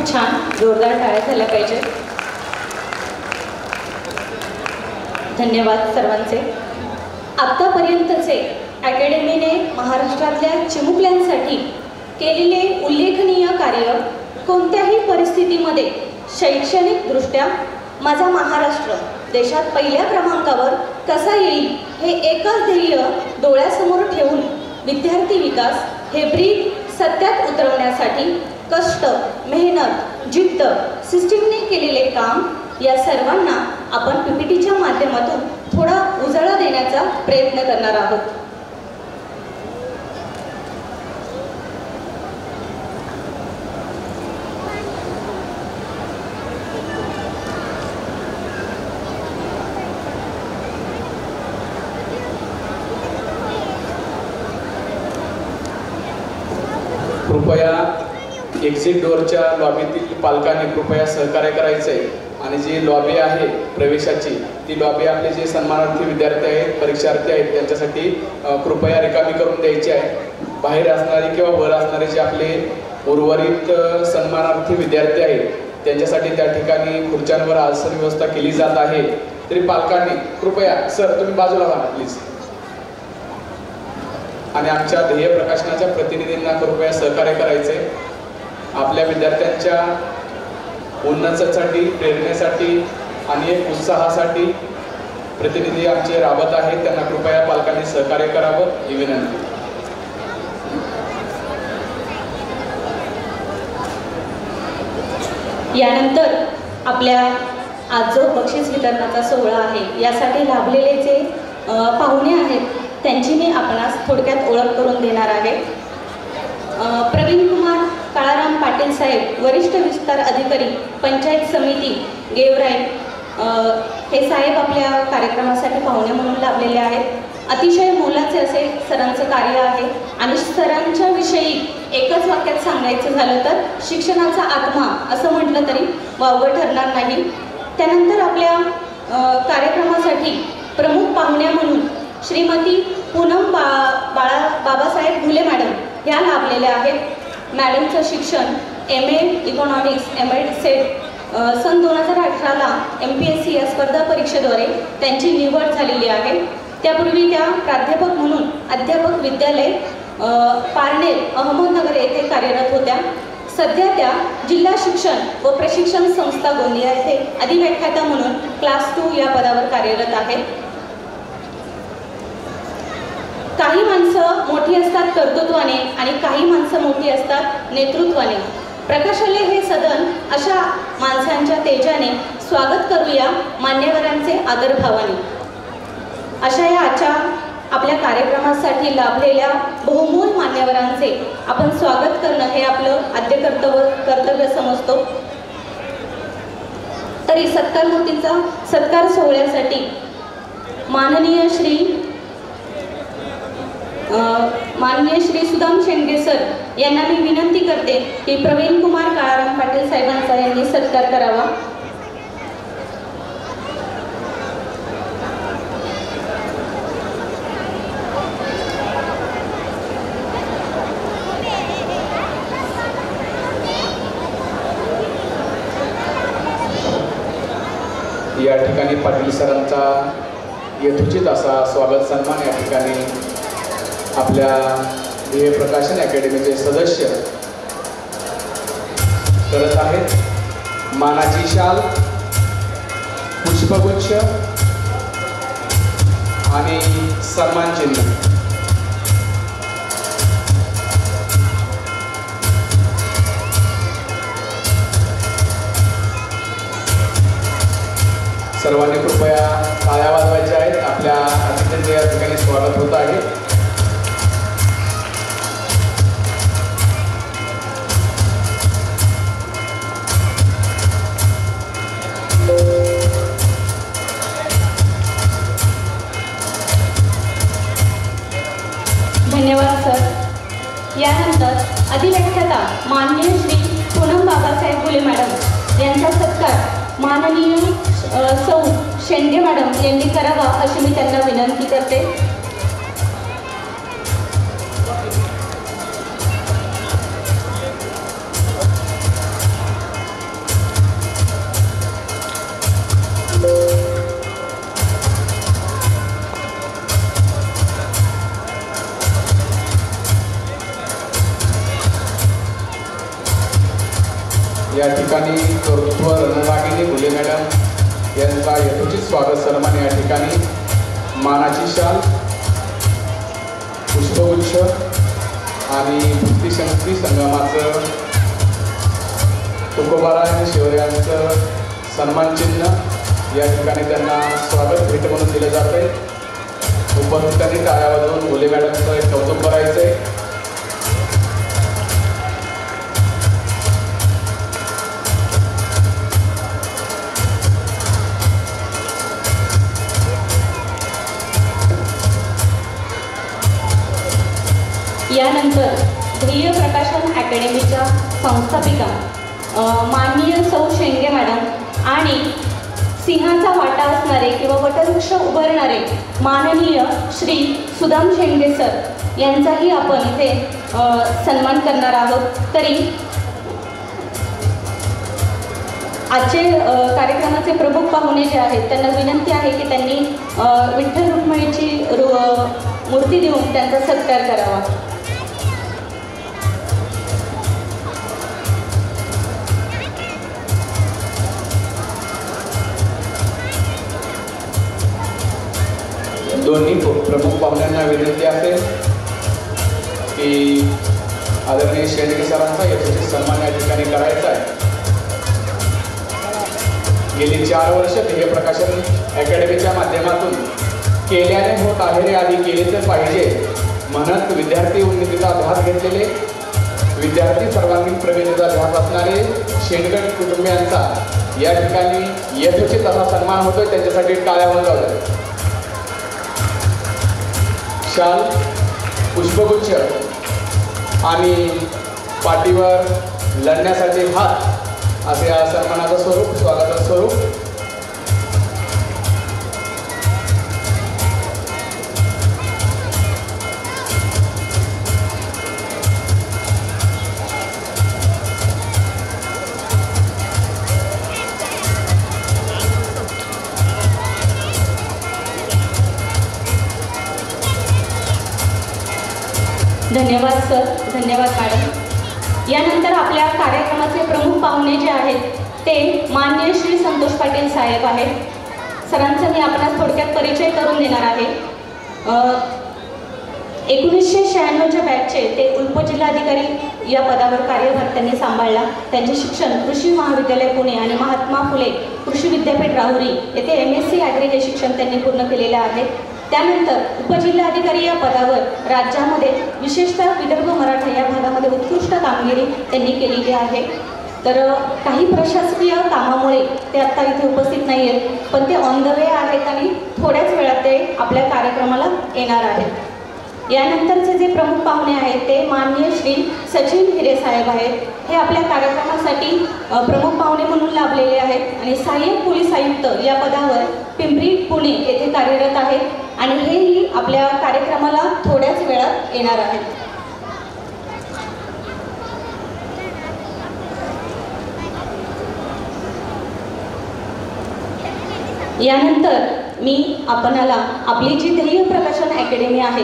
खूप छान, जोरदार टाळ्या झाल्या पाहिजे. धन्यवाद सर्वांचे. आत्तापर्यंतचे अकॅडमीने महाराष्ट्रातल्या चिमुकल्यांसाठी केलेले उल्लेखनीय कार्य कोणत्याही परिस्थितीमध्ये शैक्षणिकदृष्ट्या माझा महाराष्ट्र देशात पहिल्या क्रमांकावर कसा येईल हे एकच ध्येय डोळ्यासमोर ठेवून विद्यार्थी विकास हे ब्रीद सत्यात उतरवण्यासाठी कष्ट, मेहनत, जिद्द, सिस्टीमने केलेले काम या सर्वांना आपण पीपीटीच्या माध्यमातून थोडा उजाळा देण्याचा प्रयत्न करणार आहोत. कृपया एक्झिट डोअरच्या लॉबीतील पालकांनी कृपया सहकार्य करायचं आहे आणि जी लॉबी आहे प्रवेशाची ती लॉबी आपले जे सन्मानार्थी विद्यार्थी आहेत, परीक्षार्थी आहेत त्यांच्यासाठी कृपया रिकामी करून द्यायची आहे. बाहेर असणारे किंवा वर असणारे जे आपले उर्वरित सन्मानार्थी विद्यार्थी आहेत त्यांच्यासाठी त्या ठिकाणी खुर्च्यांवर आसन व्यवस्था केली जात आहे. तरी पालकांनी कृपया, सर तुम्ही बाजूला व्हा प्लीज, आणि आमच्या ध्येय प्रकाशनाच्या प्रतिनिधींना कृपया सहकार्य करायचे. आपल्या विद्यार्थ्यांच्या उन्नतीसाठी, प्रेरणेसाठी आणि एक उत्साहासाठी प्रतिनिधी आमचे राबत आहेत, त्यांना कृपया पालकांनी सहकार्य करावं ही विनंती. यानंतर आपल्या आज जो बक्षीस वितरणाचा सोहळा आहे यासाठी लाभलेले जे पाहुणे आहेत त्यांची मी आपणास थोडक्यात ओळख करून देणार आहे. प्रवीण कुमार काळाराम पाटील साहेब, वरिष्ठ विस्तार अधिकारी, पंचायत समिती गेवराई, हे साहेब आपल्या कार्यक्रमासाठी पाहुणे म्हणून लाभलेले आहेत. अतिशय मोलाचे असे सरांचं कार्य आहे आणि सरांच्या विषयी एकच वाक्यात सांगायचं झालं तर शिक्षणाचा आत्मा असं म्हटलं तरी वावगं ठरणार नाही. त्यानंतर आपल्या कार्यक्रमासाठी प्रमुख पाहुण्या म्हणून श्रीमती पूनम बाबासाहेब घुले मॅडम ह्या लाभलेल्या आहेत. मॅडमचं शिक्षण MA इकॉनॉमिक्स, MA सेट सन 2018ला MPSC या स्पर्धा परीक्षेद्वारे त्यांची निवड झालेली आहे. त्यापूर्वी त्या प्राध्यापक म्हणून अध्यापक विद्यालय पारनेर, अहमदनगर येथे कार्यरत होत्या. सध्या त्या जिल्हा शिक्षण व प्रशिक्षण संस्था गोंदिया येथे अधिव्याख्याता म्हणून क्लास 2 या पदावर कार्यरत आहेत. काही माणसं मोठी असतात कर्तृत्वाने आणि काही माणसं मोठी असतात नेतृत्वाने. प्रकाशालय हे सदन अशा माणसांच्या तेजाने स्वागत करूया मान्यवरांचे आदरभावाने. अशा या आजच्या आपल्या कार्यक्रमासाठी लाभलेल्या बहुमोल मान्यवरांचे आपण स्वागत करणं हे आपलं आद्य कर्तव्य समजतो. तरी सत्कार मूर्तींचा सत्कार सोहळ्यासाठी माननीय श्री सुदाम शेंडगे सर यांना मी विनंती करते की प्रवीण कुमार काळाराम पाटील साहेबांचा यांनी सत्कार करावा. या ठिकाणी पाटील सरांचा यथोचित असा स्वागत सन्मान या ठिकाणी आपल्या ध्येय प्रकाशन अकॅडमीचे सदस्य करत आहेत. मानाची शाल, पुष्पगुच्छ आणि सन्मान चिन्ह सर्वांनी कृपया टाळ्या वाजवायच्या आहेत. आपल्या अतिथींचे या ठिकाणी स्वागत होत आहे. धन्यवाद सर. यानंतर अधिव्याख्याता माननीय श्री पूनम बाबासाहेब घुले मॅडम यांचा सत्कार माननीय सौ शेंडगे मॅडम यांनी करावा अशी मी त्यांना विनंती करते. या ठिकाणी कर्तृत्व रणरागिणी घुले मॅडम यांचा यथोचित स्वागत सन्मान या ठिकाणी मानाची शाल, पुष्पगुच्छ आणि भक्तिशक्ती संगमाचं तुकोबाराय आणि शिवरायांचं सन्मान चिन्ह या ठिकाणी त्यांना स्वागत भेट म्हणून दिलं जात आहे. उपस्थितांनी टाळ्या वाजवून घुले मॅडमचं एक कौतुक करायचं आहे. यानंतर ध्येय प्रकाशन अकॅडमीच्या संस्थापिका माननीय सौ शेंगे मॅडम आणि सिंहाचा वाटा असणारे किंवा वटवृक्ष उभारणारे माननीय श्री सुदाम शेंगे सर यांचाही आपण इथे सन्मान करणार आहोत. तरी आजचे कार्यक्रमाचे प्रमुख पाहुणे जे आहेत त्यांना विनंती आहे की त्यांनी विठ्ठल रुक्मिणीची मूर्ती देऊन त्यांचा सत्कार करावा. दोन्ही प्रमुख पाहुण्यांना विनंती असेल की आदरणीय शेंडगे सरांचा यथोचित सन्मान या ठिकाणी करायचा आहे. गेली 4 वर्ष ध्येय प्रकाशन अकॅडमीच्या माध्यमातून केल्याने होत आहे रे आधी केले तर पाहिजे म्हणत विद्यार्थी उन्नतीचा ध्यास घेतलेले, विद्यार्थी सर्वांगीण प्रगतीचा ध्यास असणारे शेंडगे कुटुंबियांचा या ठिकाणी यथोचित असा सन्मान होतोय. त्यांच्यासाठी टाळ्या होऊन जाऊ. शाल, पुष्पगुच्छ आणि पाठीवर लढण्यासाठी हात असे या सन्मानाचं स्वरूप, स्वागताचं स्वरूप. धन्यवाद सर, धन्यवाद मॅडम. यानंतर आपल्या कार्यक्रमाचे प्रमुख पाहुणे जे आहेत ते माननीय श्री संतोष पाटील साहेब आहेत. सरांचा मी आपणास थोडक्यात परिचय करून देणार आहे. 1996च्या बॅचचे ते उपजिल्हाधिकारी या पदावर कार्यभार त्यांनी सांभाळला. त्यांचे शिक्षण कृषी महाविद्यालय पुणे आणि महात्मा फुले कृषी विद्यापीठ राहुरी येथे MSc ॲग्री हे शिक्षण त्यांनी पूर्ण केलेले आहे. त्यानंतर उपजिल्हाधिकारी या पदावर राज्यामध्ये विशेषतः विदर्भ मराठा या भागामध्ये उत्कृष्ट कामगिरी त्यांनी केलेली आहे. तर काही प्रशासकीय कामामुळे ते आत्ता इथे उपस्थित नाही आहेत, पण ते ऑन द वे आहेत आणि थोड्याच वेळात ते आपल्या कार्यक्रमाला येणार आहेत. यानंतरचे जे प्रमुख पाहुणे आहेत ते माननीय श्री सचिन हिरे साहेब आहेत. हे आपल्या कार्यक्रमासाठी प्रमुख पाहुणे म्हणून लाभलेले आहेत आणि सहाय्यक पोलीस आयुक्त या पदावर पिंपरी पुणे येथे कार्यरत आहेत आणि हेही आपल्या कार्यक्रमाला थोड्याच वेळात येणार आहेत. यानंतर मी आपणाला आपली जी ध्येय प्रकाशन अकॅडमी आहे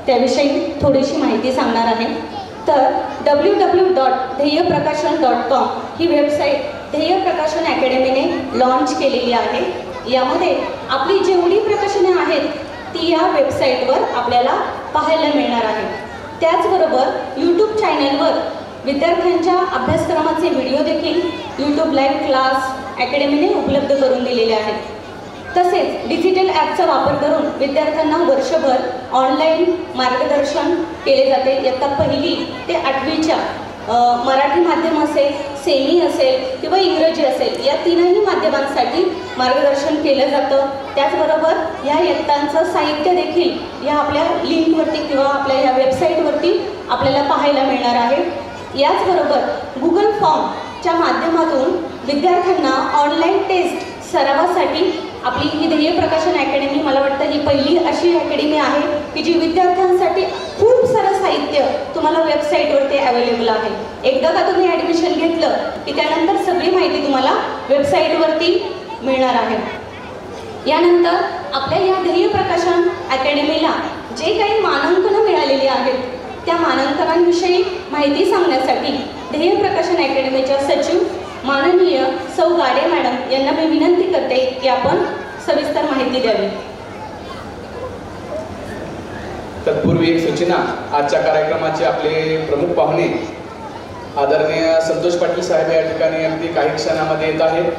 त्याविषयी थोडीशी माहिती सांगणार आहे. तर www.ध्येयप्रकाशन.com ही वेबसाईट ध्येय प्रकाशन अकॅडमीने लॉन्च केलेली आहे. यामध्ये आपली जेवढी प्रकाशने आहेत ती या वेबसाईटवर आपल्याला पाहायला मिळणार आहे. त्याचबरोबर यूट्यूब चॅनलवर विद्यार्थ्यांच्या अभ्यासक्रमाचे व्हिडिओ देखील यूट्यूब लाईव्ह क्लास अकॅडमीने उपलब्ध करून दिलेले आहेत. तसेच डिजिटल ॲपचा वापर करून विद्यार्थ्यांना वर्षभर ऑनलाईन मार्गदर्शन केले जाते. इयत्ता 1ली ते 8वीच्या मराठी माध्यम असेल, सेमी असेल किंवा इंग्रजी असेल या तीनही माध्यमांसाठी मार्गदर्शन केलं जातं. त्याचबरोबर या इयत्तांचं साहित्य देखील या आपल्या लिंकवरती किंवा आपल्या या वेबसाईटवरती आपल्याला पाहायला मिळणार आहे. याचबरोबर गुगल फॉर्मच्या माध्यमातून विद्यार्थ्यांना ऑनलाईन टेस्ट सरावासाठी आपली ही ध्येय प्रकाशन अकॅडमी मला वाटतं ही पहिली अशी अकॅडमी आहे की जी विद्यार्थ्यांसाठी खूप सारं साहित्य तुम्हाला वेबसाईटवरती अवेलेबल आहे. एकदा का तुम्ही ॲडमिशन घेतलं की त्यानंतर सगळी माहिती तुम्हाला वेबसाईटवरती मिळणार आहे. यानंतर आपल्या या ध्येय प्रकाशन अकॅडमीला जे काही मानांकनं मिळालेली आहेत त्या मानांकनांविषयी माहिती सांगण्यासाठी ध्येय प्रकाशन अकॅडमीच्या सचिव सौ गाडे मॅडम यांना मी विनंती करते की आपण सविस्तर माहिती द्यावी. तत्पूर्वी एक सूचना, आजच्या कार्यक्रमाचे आपले प्रमुख पाहुणे आदरणीय संतोष पाटील साहेब या ठिकाणी अगदी काही क्षणामध्ये येत आहेत.